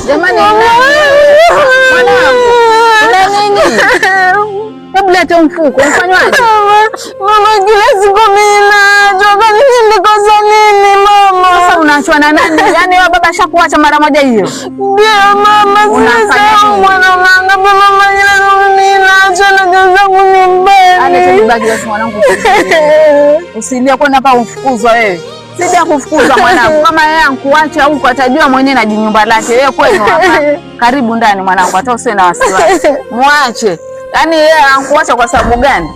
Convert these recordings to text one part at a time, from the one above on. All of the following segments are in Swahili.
Jamani, mwanangu, una nini? Hebu leta mfuko, mfanywaje? Mama, kila siku mimi nachoka, nilikosa nini mama? Sasa unaachwa na nani? Yaani wewe baba shakuacha mara moja hiyo? Ndio mama, sasa mwanangu mama, mimi naachwa na zangu nyumbani. Ale tubaki basi mwanangu. Usilie kwenda hapa ufukuzwa wewe. Sija kufukuzwa mwanangu. Kama yeye ankuacha huko atajua mwenyewe na jinyumba lake. Wewe kwenu hapa. Karibu ndani mwanangu, hata usiwe na wasiwasi. Muache. Yaani yeye ankuacha kwa sababu gani?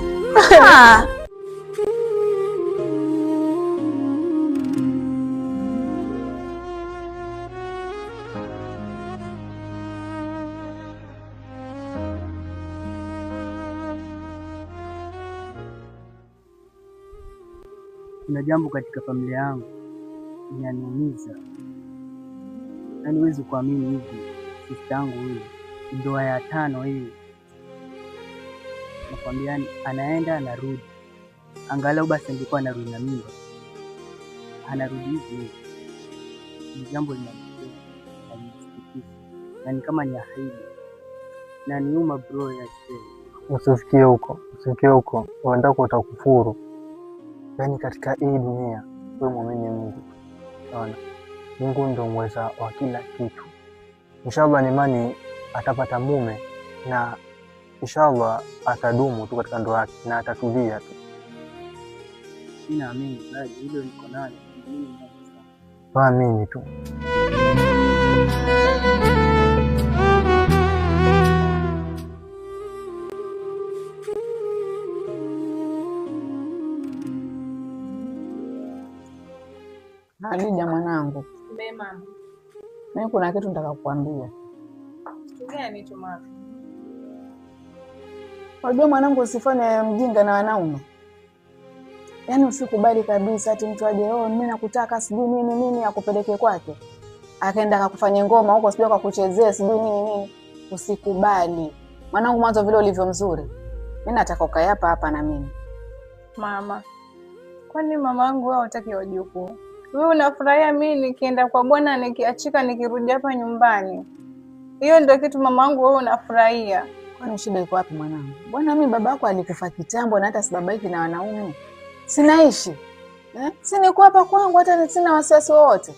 Kuna jambo katika familia yangu linaniumiza. Yaani huwezi kuamini hivi, sister yangu huyu ndoa ya 5 hii. Nakwambia anaenda anarudi. Angalau basi angekuwa anarudi na mimba. Anarudi hivi. Ni jambo linanisikitisha. Yaani kama ni ahidi. Na niuma bro ya shule. Usifikie huko. Uendako utakufuru. Yaani katika hii dunia wewe muamini Mungu. Unaona? Mungu ndio mweza wa kila kitu. Inshallah ni imani atapata mume na inshallah atadumu tu katika ndoa yake na atatulia tu. Ninaamini bali hilo liko nalo. Naamini tu. Hadija mwanangu. Mama. Mimi kuna kitu nataka kukuambia. Kitu gani tu mama? Unajua mwanangu, usifanye mjinga na wanaume. Yaani usikubali kabisa ati mtu aje, mimi nakutaka sijui nini akupeleke kwake. Akaenda akakufanya ngoma huko sijui akakuchezea sijui nini. Usikubali. Mwanangu, mwanzo vile ulivyo mzuri. Mimi nataka ukae hapa na mimi. Mama. Kwani mamangu wewe hutaki wajukuu? Wewe unafurahia mimi nikienda kwa bwana nikiachika nikirudi hapa nyumbani. Hiyo ndio kitu mamangu wewe unafurahia. Kwani shida iko wapi mwanangu? Bwana mimi babako alikufa kitambo na hata sibabaiki na wanaume. Sinaishi. Si niko hapa kwangu hata sina wasiwasi wowote.